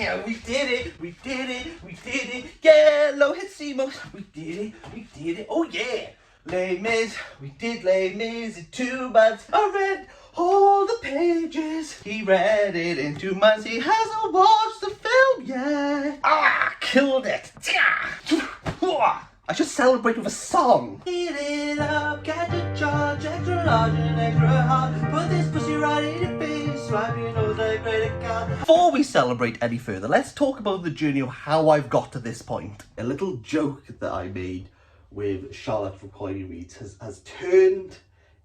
Yeah, we did it. We did it. We did it. Yellow hicimos. We did it. We did it. Oh yeah. Les Mis. We did Les Mis in 2 months. I read all the pages. He read it in 2 months. He hasn't watched the film yet. Ah, killed it. I should celebrate with a song. Eat it up, catch a charge, extra large and extra hard. Put this pussy right in your face, swipe your nose like credit card. Before we celebrate any further, let's talk about the journey of how I've got to this point. A little joke that I made with Charlotte from Coiny Reads has turned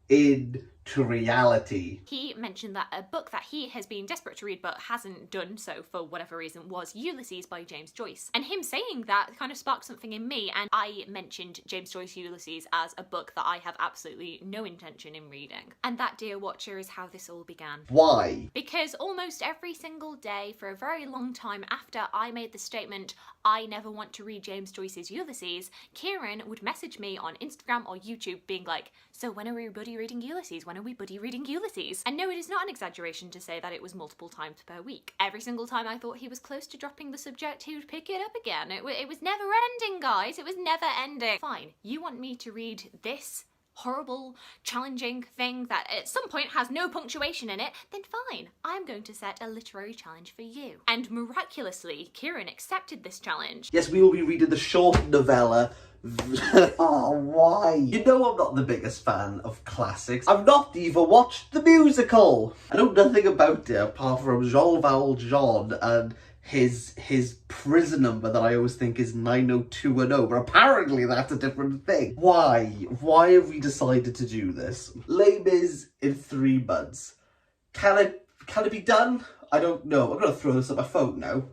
into reality. He mentioned that a book that he has been desperate to read but hasn't done so for whatever reason was Ulysses by James Joyce. And him saying that kind of sparked something in me, and I mentioned James Joyce Ulysses as a book that I have absolutely no intention in reading. And that, dear watcher, is how this all began. Why? Because almost every single day for a very long time after I made the statement, I never want to read James Joyce's Ulysses, Kieran would message me on Instagram or YouTube being like, so when are we buddy reading Ulysses? When are we buddy reading Ulysses? And no, it is not an exaggeration to say that it was multiple times per week. Every single time I thought he was close to dropping the subject, he would pick it up again. It was never ending, guys. It was never ending. Fine, you want me to read this horrible, challenging thing that at some point has no punctuation in it, then fine, I'm going to set a literary challenge for you. And miraculously, Kieran accepted this challenge. Yes, we will be reading the short novella. Oh, why? You know I'm not the biggest fan of classics. I've not even watched the musical. I know nothing about it apart from Jean Valjean and his prison number that I always think is 90210, but apparently that's a different thing. Why? Why have we decided to do this? Les Mis in 3 months. Can it be done? I don't know. I'm gonna throw this at my phone now.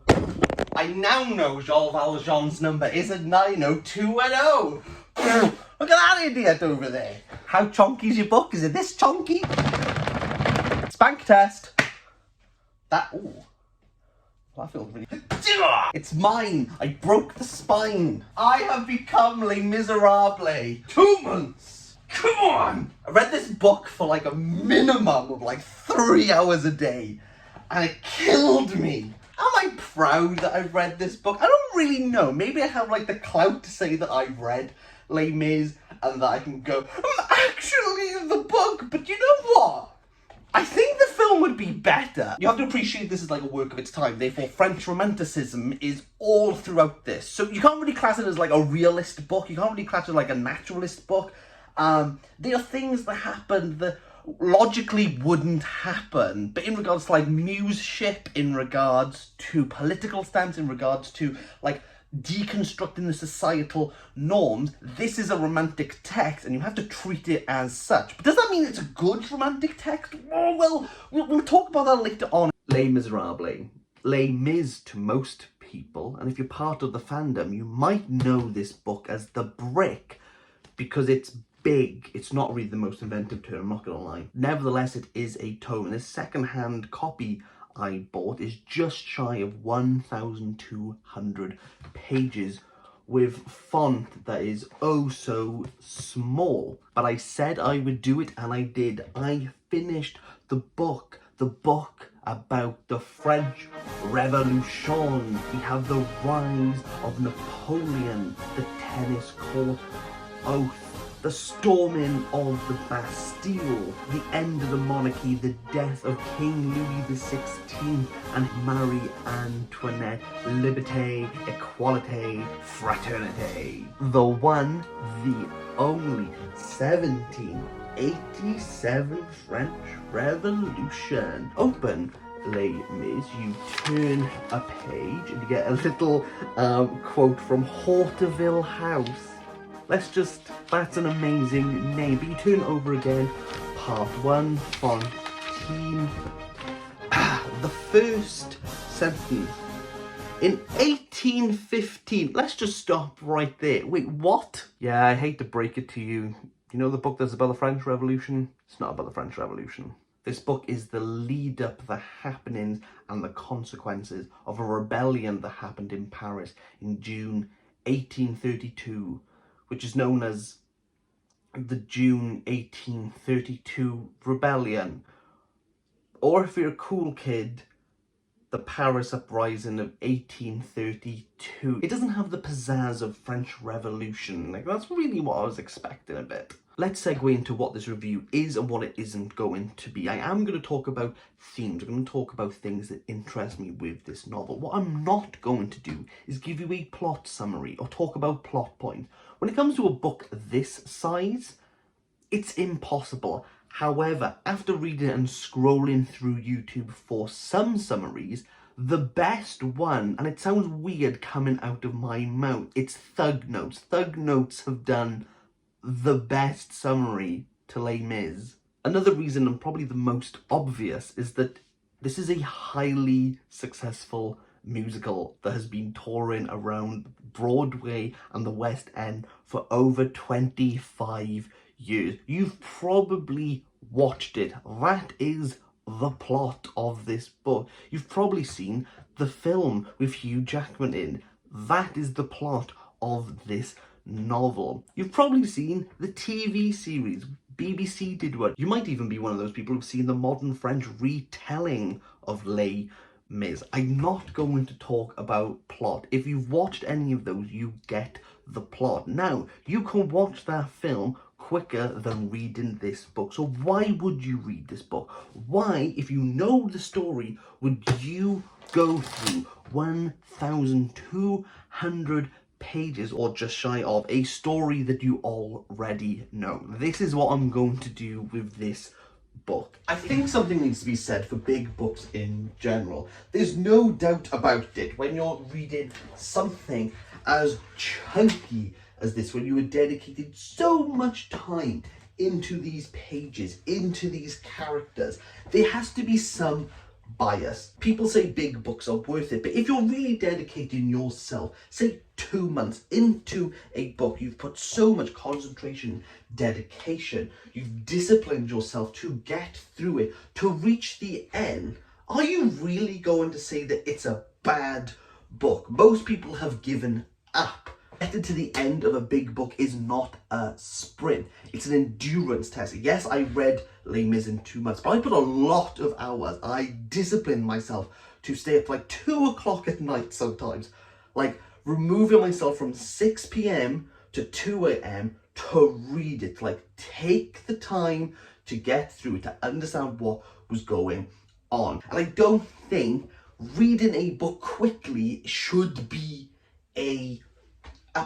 I now know Jean Valjean's number is a 90210. Look at that idiot over there. How chonky's your book? Is it this chonky? Spank test. That, ooh. That feels really... It's mine! I broke the spine! I have become Les Misérables! 2 months! Come on! I read this book for like a minimum of like 3 hours a day, and it killed me! Am I proud that I've read this book? I don't really know. Maybe I have like the clout to say that I've read Les Mis and that I can go, I'm actually in the book, but you know what? I think the film would be better. You have to appreciate this is like a work of its time, therefore French Romanticism is all throughout this. So you can't really class it as like a realist book, you can't really class it like a naturalist book. There are things that happen that logically wouldn't happen, but in regards to like museship, in regards to political stance, in regards to like deconstructing the societal norms, this is a romantic text and you have to treat it as such. But does that mean it's a good romantic text? Oh, well, we'll talk about that later on. Les Misérables. Les Mis to most people, and if you're part of the fandom, you might know this book as The Brick because it's big. It's not really the most inventive term, I'm not gonna lie. Nevertheless, it is a tome, and this second-hand copy I bought is just shy of 1,200 pages with font that is oh so small. But I said I would do it, and I did. I finished the book about the French Revolution. We have the rise of Napoleon, the tennis court oath, the storming of the Bastille, the end of the monarchy, the death of King Louis XVI and Marie Antoinette, liberté, equality, fraternité. The one, the only 1787 French Revolution. Open Les Mis, you turn a page and you get a little quote from Horteville House. That's an amazing name. But you turn over again, part 1, Fontaine. The first sentence. In 1815, let's just stop right there. Wait, what? Yeah, I hate to break it to you. You know the book that's about the French Revolution? It's not about the French Revolution. This book is the lead up, the happenings and the consequences of a rebellion that happened in Paris in June 1832. Which is known as the June 1832 Rebellion. Or if you're a cool kid, the Paris uprising of 1832. It doesn't have the pizzazz of French Revolution. Like, that's really what I was expecting a bit. Let's segue into what this review is and what it isn't going to be. I am going to talk about themes. I'm going to talk about things that interest me with this novel. What I'm not going to do is give you a plot summary or talk about plot points. When it comes to a book this size, it's impossible. However, after reading and scrolling through YouTube for some summaries, the best one, and it sounds weird coming out of my mouth, it's Thug Notes. Thug Notes have done the best summary to Les Mis. Another reason, and probably the most obvious, is that this is a highly successful musical that has been touring around Broadway and the West End for over 25 years. You've probably watched it. That is the plot of this book. You've probably seen the film with Hugh Jackman in. That is the plot of this novel. You've probably seen the TV series. BBC did one. You might even be one of those people who've seen the modern French retelling of Les Mis. I'm not going to talk about plot. If you've watched any of those, you get the plot. Now, you can watch that film quicker than reading this book. So why would you read this book? Why, if you know the story, would you go through 1,200 pages, or just shy of, a story that you already know? This is what I'm going to do with this book. I think something needs to be said for big books in general. There's no doubt about it. When you're reading something as chunky as this, when you were dedicated so much time into these pages, into these characters, there has to be some bias. People say big books are worth it, but if you're really dedicating yourself, say 2 months into a book, you've put so much concentration, dedication, you've disciplined yourself to get through it, to reach the end, are you really going to say that it's a bad book? Most people have given up. Getting to the end of a big book is not a sprint. It's an endurance test. Yes, I read Les Mis in 2 months, but I put a lot of hours. I disciplined myself to stay up like 2 o'clock at night sometimes. Like, removing myself from 6 p.m. to 2 a.m. to read it. Like, take the time to get through it, to understand what was going on. And I don't think reading a book quickly should be a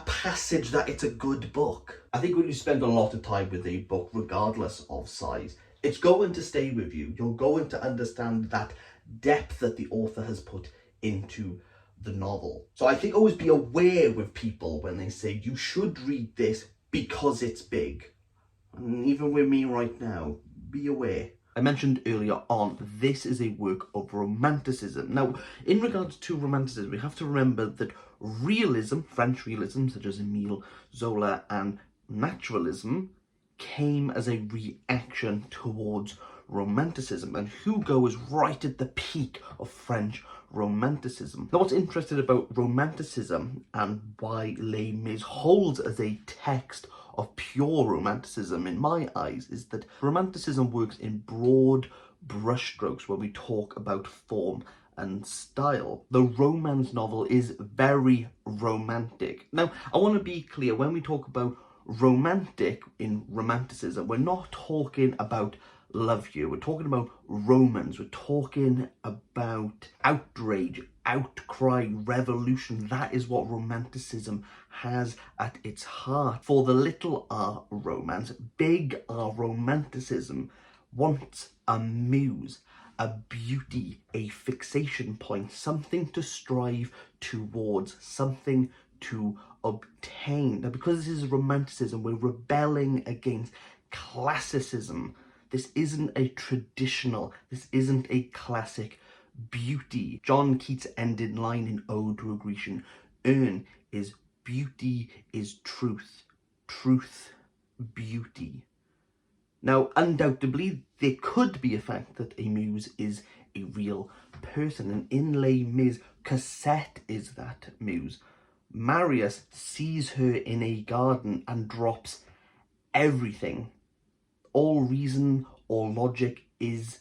passage that it's a good book. I think when you spend a lot of time with a book, regardless of size, it's going to stay with you. You're going to understand that depth that the author has put into the novel. So I think always be aware with people when they say you should read this because it's big. And even with me right now, be aware. I mentioned earlier on, this is a work of romanticism. Now, in regards to romanticism, we have to remember that realism, French realism, such as Émile Zola, and naturalism, came as a reaction towards romanticism, and Hugo is right at the peak of French romanticism. Now, what's interesting about romanticism and why Les Mis holds as a text of pure romanticism in my eyes is that romanticism works in broad brushstrokes where we talk about form and style. The romance novel is very romantic. Now, I want to be clear, when we talk about romantic in romanticism, we're not talking about love here. We're talking about romance. We're talking about outrage, outcry, revolution. That is what romanticism has at its heart. For the little r romance, big R romanticism wants a muse, a beauty, a fixation point, something to strive towards, something to obtain. Now, because this is romanticism, we're rebelling against classicism. This isn't a traditional, this isn't a classic beauty. John Keats' ending line in Ode to a Grecian Urn is beauty is truth, truth, beauty. Now, undoubtedly, there could be a fact that a muse is a real person, and in Les Mis, Cosette is that muse. Marius sees her in a garden and drops everything. All reason, all logic is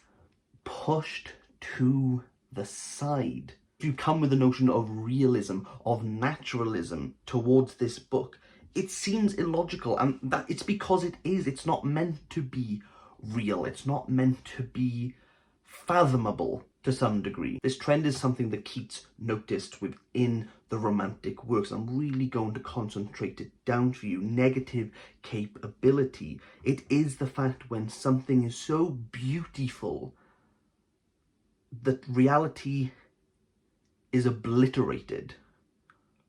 pushed to the side. If you come with the notion of realism, of naturalism towards this book, it seems illogical, and that it's because it is. It's not meant to be real. It's not meant to be fathomable to some degree. This trend is something that Keats noticed within the Romantic works. I'm really going to concentrate it down for you. Negative capability. It is the fact when something is so beautiful that reality is obliterated.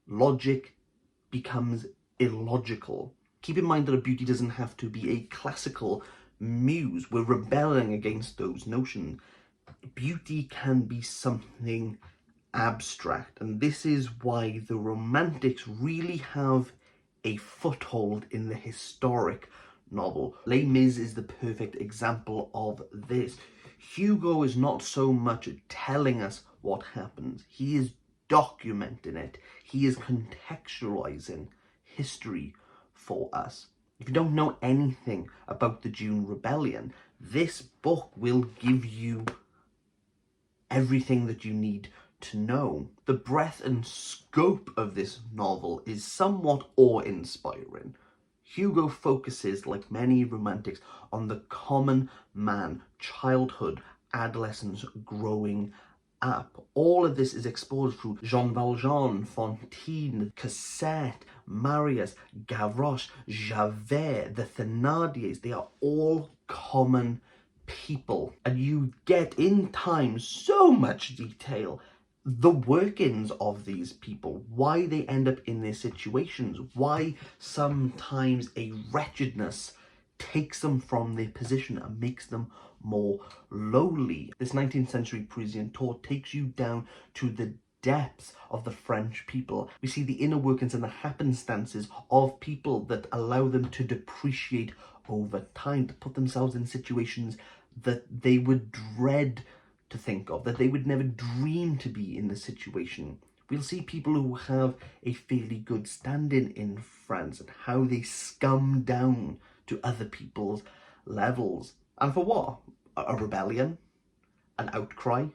Logic becomes illogical. Keep in mind that a beauty doesn't have to be a classical muse. We're rebelling against those notions. Beauty can be something abstract, and this is why the Romantics really have a foothold in the historic novel. Les Mis is the perfect example of this. Hugo is not so much telling us what happens, he is documenting it. He is contextualizing history for us. If you don't know anything about the June Rebellion, this book will give you everything that you need to know. The breadth and scope of this novel is somewhat awe-inspiring. Hugo focuses, like many Romantics, on the common man, childhood, adolescence, growing up. All of this is explored through Jean Valjean, Fantine, Cosette, Marius, Gavroche, Javert, the Thénardiers. They are all common people, and you get in time so much detail, the workings of these people, why they end up in their situations, why sometimes a wretchedness takes them from their position and makes them more lowly. This 19th century Parisian tour takes you down to the depths of the French people. We see the inner workings and the happenstances of people that allow them to depreciate over time, to put themselves in situations that they would dread to think of, that they would never dream to be in the situation. We'll see people who have a fairly good standing in France and how they scum down to other people's levels. And for what? A rebellion? An outcry?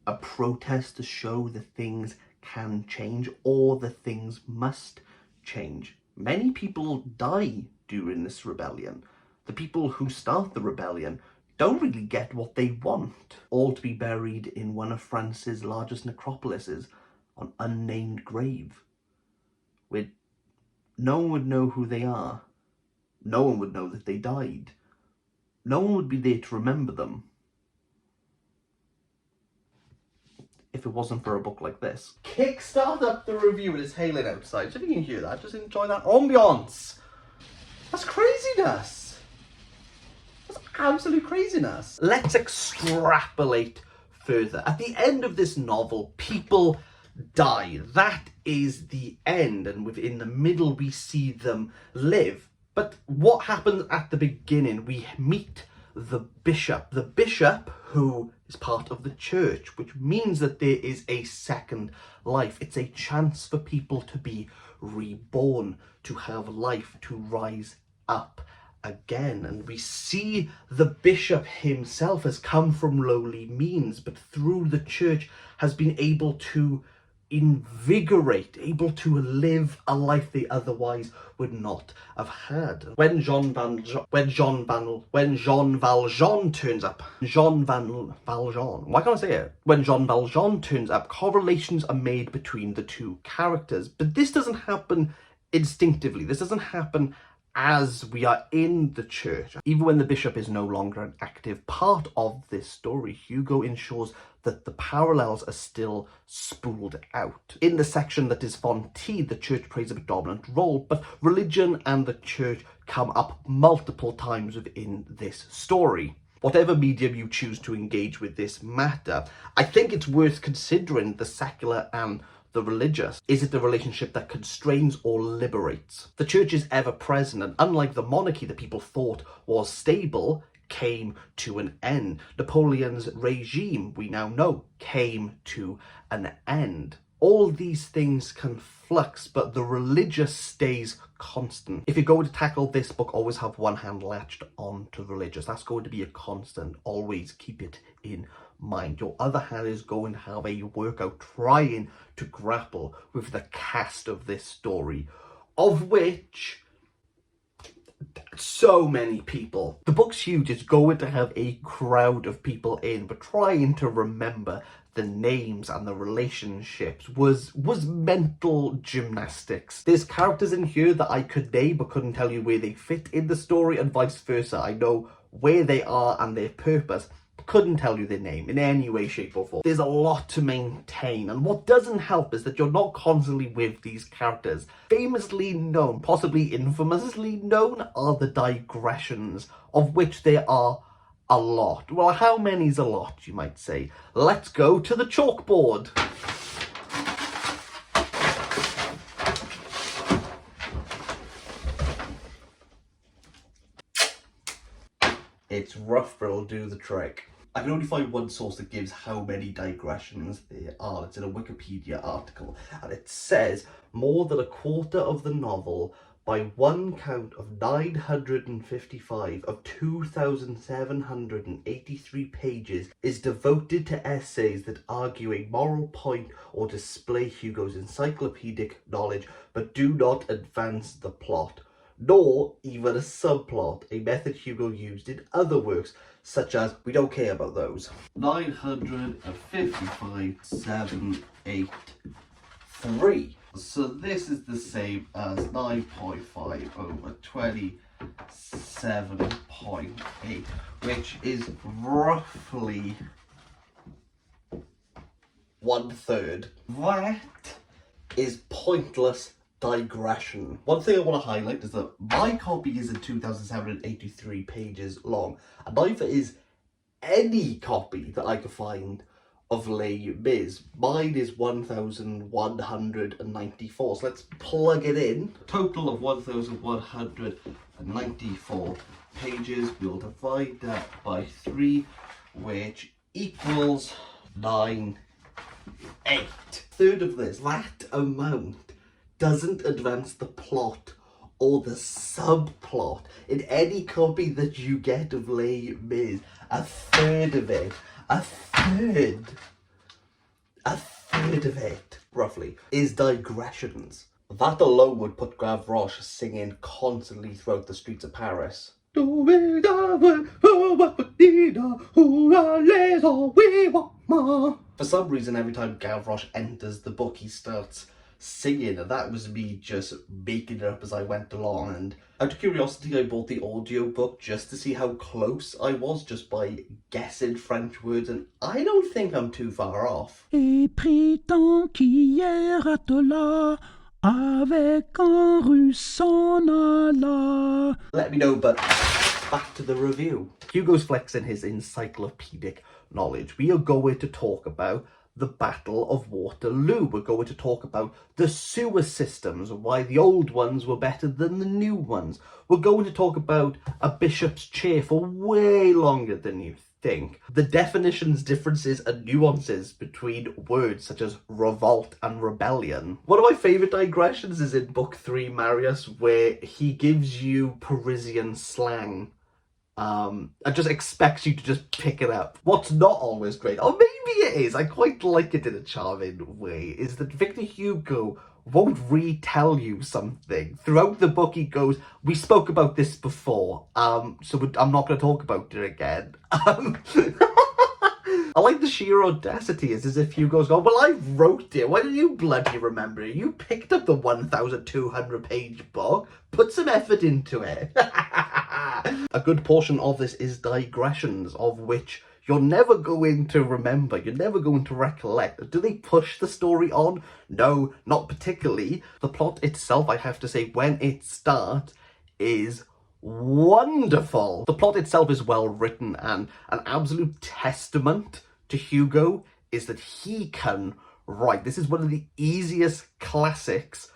A protest to show that things can change or that things must change. Many people die during this rebellion. The people who start the rebellion don't really get what they want. All to be buried in one of France's largest necropolises on unnamed grave, where no one would know who they are. No one would know that they died. No one would be there to remember them if it wasn't for a book like this. Kickstart up the review. It is hailing outside. So if you can hear that, just enjoy that ambiance. That's craziness. That's absolute craziness. Let's extrapolate further. At the end of this novel, people die. That is the end, and within the middle we see them live. But what happens at the beginning? We meet the bishop. The bishop who is part of the church, which means that there is a second life. It's a chance for people to be reborn, to have life, to rise up again. And we see the bishop himself has come from lowly means, but through the church has been able to invigorate, able to live a life they otherwise would not have had. When Jean Valjean turns up, why can't I say it? When Jean Valjean turns up, correlations are made between the two characters, but this doesn't happen instinctively. This doesn't happen as we are in the church. Even when the bishop is no longer an active part of this story, Hugo ensures that the parallels are still spooled out. In the section that is Fantine, the church plays a predominant role, but religion and the church come up multiple times within this story. Whatever medium you choose to engage with this matter, I think it's worth considering the secular and the religious. Is it the relationship that constrains or liberates? The church is ever present, and unlike the monarchy that people thought was stable, came to an end. Napoleon's regime, we now know, came to an end. All these things can flux, but the religious stays constant. If you're going to tackle this book, always have one hand latched onto religious. That's going to be a constant. Always keep it in mind. Your other hand is going to have a workout trying to grapple with the cast of this story, of which so many people. The book's huge. It's going to have a crowd of people in, but trying to remember the names and the relationships was mental gymnastics. There's characters in here that I could name but couldn't tell you where they fit in the story, and vice versa. I know where they are and their purpose, but couldn't tell you their name in any way, shape or form. There's a lot to maintain, and what doesn't help is that you're not constantly with these characters. Famously known, possibly infamously known, are the digressions, of which there are a lot. Well, how many's a lot, you might say? Let's go to the chalkboard. It's rough, but it'll do the trick. I can only find one source that gives how many digressions there are. It's in a Wikipedia article, and it says more than a quarter of the novel, by one count of 955 of 2,783 pages, is devoted to essays that argue a moral point or display Hugo's encyclopedic knowledge, but do not advance the plot, nor even a subplot, a method Hugo used in other works, such as we don't care about those. 955, 783. So this is the same as 9.5 over 27.8, which is roughly 1/3. That is pointless digression. One thing I want to highlight is that my copy is 2,783 pages long, and neither is any copy that I could find of Les Mis. Mine is 1,194. So let's plug it in. A total of 1,194 pages. We'll divide that by 3, which equals 9/8. Third of this, that amount doesn't advance the plot or the subplot in any copy that you get of Les Mis. A third of it, roughly, is digressions. That alone would put Gavroche singing constantly throughout the streets of Paris. For some reason, every time Gavroche enters the book, he starts singing, and that was me just making it up as I went along. And out of curiosity, I bought the audio book just to see how close I was, just by guessing French words, and I don't think I'm too far off. Et prétend qu'hier atela avec un russe s'en alla. Let me know, but back to the review. Hugo's flexing his encyclopedic knowledge. We are going to talk about the Battle of Waterloo. We're going to talk about the sewer systems, why the old ones were better than the new ones. We're going to talk about a bishop's chair for way longer than you think. The definitions, differences and nuances between words such as revolt and rebellion. One of my favourite digressions is in book 3, Marius, where he gives you Parisian slang. And just expects you to just pick it up. What's not always great, or maybe it is, I quite like it in a charming way, is that Victor Hugo won't retell you something. Throughout the book he goes, we spoke about this before, so I'm not going to talk about it again. I like the sheer audacity. It's as if Hugo's going, well, I wrote it. Why don't you bloody remember it? You picked up the 1,200 page book. Put some effort into it. A good portion of this is digressions, of which you're never going to remember. You're never going to recollect. Do they push the story on? No, not particularly. The plot itself, I have to say, when it starts, is wonderful. The plot itself is well written, and an absolute testament to Hugo is that he can write. This is one of the easiest classics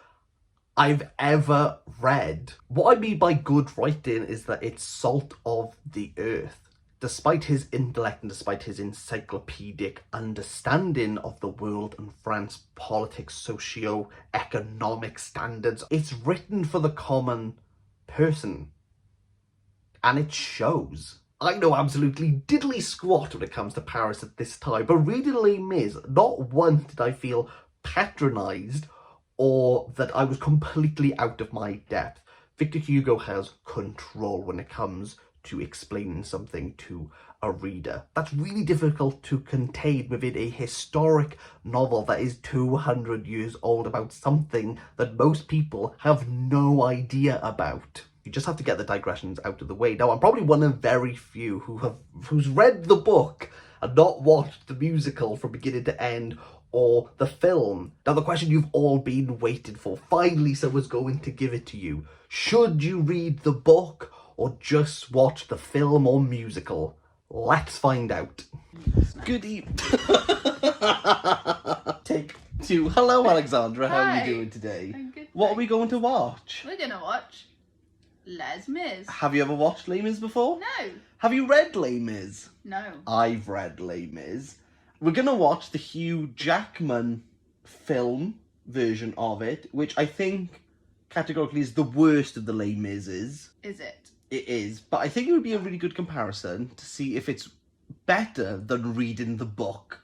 I've ever read. What I mean by good writing is that it's salt of the earth. Despite his intellect and despite his encyclopedic understanding of the world and France, politics, socio-economic standards, it's written for the common person. And it shows. I know absolutely diddly squat when it comes to Paris at this time, but reading Les Mis, not once did I feel patronised or that I was completely out of my depth. Victor Hugo has control when it comes to explaining something to a reader. That's really difficult to contain within a historic novel that is 200 years old about something that most people have no idea about. You just have to get the digressions out of the way. Now, I'm probably one of very few who's read the book and not watched the musical from beginning to end or the film. Now, the question you've all been waiting for, finally someone's going to give it to you. Should you read the book or just watch the film or musical? Let's find out. Good evening. Take two. Hello, Alexandra. How are Hi. you doing today? I'm good, What are thanks. we going to watch? We're gonna watch Les Mis. Have you ever watched Les Mis before? No. Have you read Les Mis? No. I've read Les Mis. We're going to watch the Hugh Jackman film version of it, which I think categorically is the worst of the Les Mises. Is it? It is, but I think it would be a really good comparison to see if it's better than reading the book.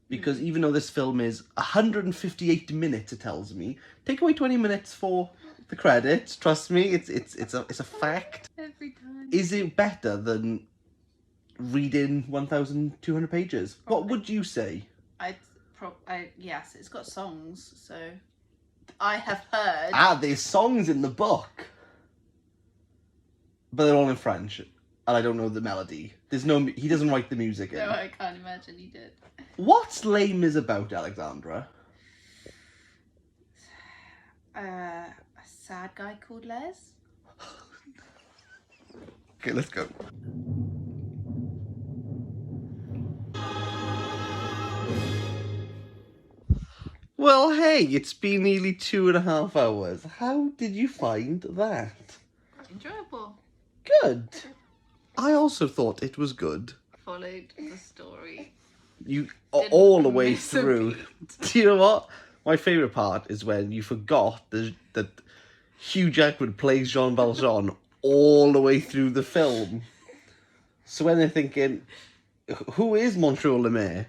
Because even though this film is 158 minutes, it tells me, take away 20 minutes for the credits. Trust me, it's a fact. Every time. Is it better than reading 1,200 pages? What would you say? Yes, it's got songs, so I have heard. Ah, there's songs in the book, but they're all in French, and I don't know the melody. There's no. He doesn't write the music in. No, I can't imagine he did. What's Les Mis about, Alexandra? A sad guy called Les. Okay, let's go. Well, hey, it's been nearly 2.5 hours. How did you find that? Enjoyable. Good. I also thought it was good. Followed the story. You Didn't all the way miss a through. beat. Do you know what? My favourite part is when you forgot that Hugh Jackman plays Jean Valjean all the way through the film. So when they're thinking, who is Monsieur Le Maire?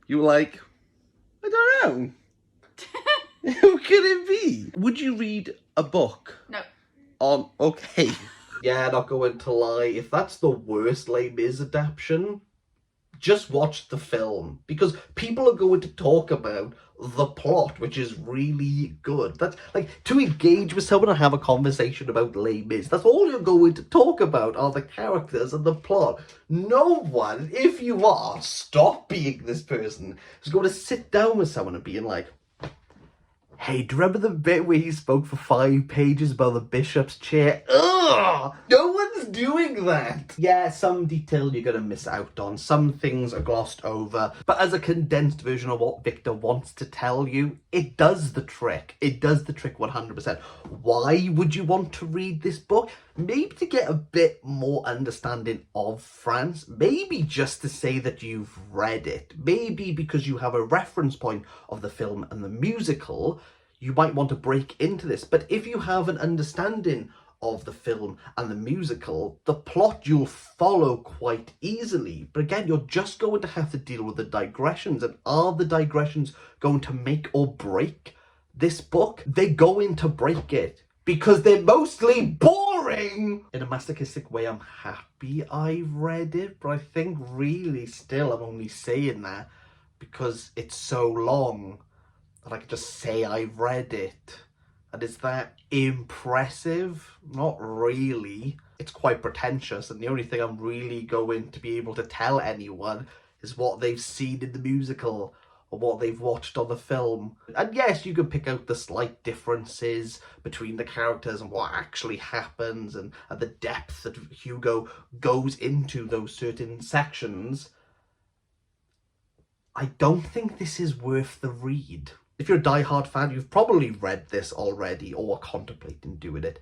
You were like, I don't know. Who could it be? Would you read a book? No. Okay. Yeah, not going to lie. If that's the worst Les Mis adaptation, just watch the film. Because people are going to talk about the plot, which is really good. That's like, to engage with someone and have a conversation about Les Mis, that's all you're going to talk about are the characters and the plot. No one, if you are, stop being this person, is going to sit down with someone and being like, hey, do you remember the bit where he spoke for 5 pages about the bishop's chair? Ugh! No one's doing that! Yeah, some detail you're gonna miss out on. Some things are glossed over. But as a condensed version of what Victor wants to tell you, it does the trick. It does the trick 100%. Why would you want to read this book? Maybe to get a bit more understanding of France. Maybe just to say that you've read it. Maybe because you have a reference point of the film and the musical, you might want to break into this. But if you have an understanding of the film and the musical, the plot you'll follow quite easily. But again, you're just going to have to deal with the digressions. And are the digressions going to make or break this book? They're going to break it because they're mostly boring. In a masochistic way, I'm happy I read it, but I think really still I'm only saying that because it's so long that I can just say I've read it. And is that impressive? Not really. It's quite pretentious, and the only thing I'm really going to be able to tell anyone is what they've seen in the musical or what they've watched on the film. And yes, you can pick out the slight differences between the characters and what actually happens and the depth that Hugo goes into those certain sections. I don't think this is worth the read. If you're a die-hard fan, you've probably read this already or are contemplating doing it.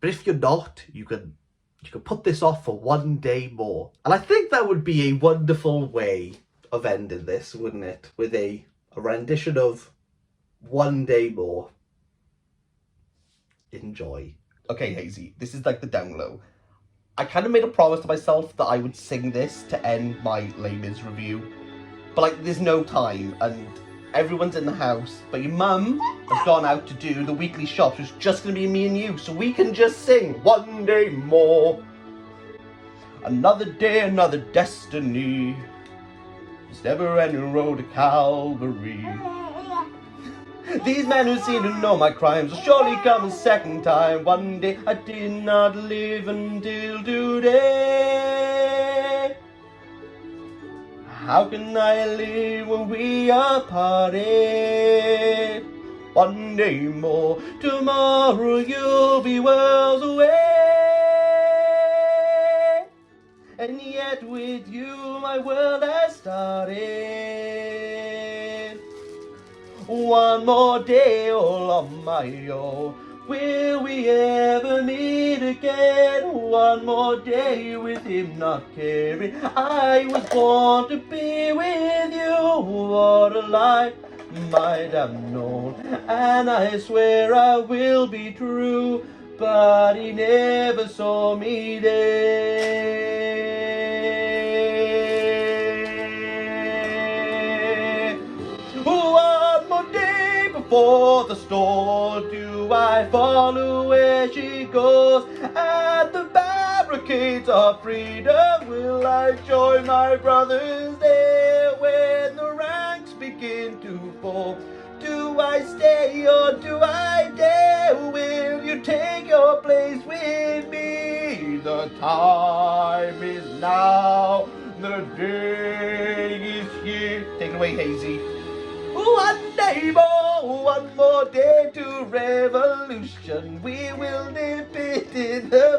But if you're not, you can put this off for one day more. And I think that would be a wonderful way of ending this, wouldn't it? With a rendition of One Day More. Enjoy. Okay, Hazy, this is like the down low. I kind of made a promise to myself that I would sing this to end my Les Mis review. But like, there's no time, and everyone's in the house. But your mum has gone out to do the weekly shops. It's just going to be me and you, so we can just sing one day more. Another day, another destiny. This never-ending road to Calvary. These men who seem to know my crimes will surely come a second time. One day I did not live until today. How can I live when we are parted? One day more, tomorrow you'll be worlds away. And yet with you my world has started. One more day all on my own. Will we ever meet again? One more day with him not caring. I was born to be with you. What a life might have known. And I swear I will be true. But he never saw me there. One more day before the storm, do I follow where she goes? At the barricades of freedom, will I join my brothers there? When the ranks begin to fall, do I stay or do I dare? Will you take your place with me? The time is now, the day is here. Take it away, Hazy. One day more, one more day to revolution. We will nip it in the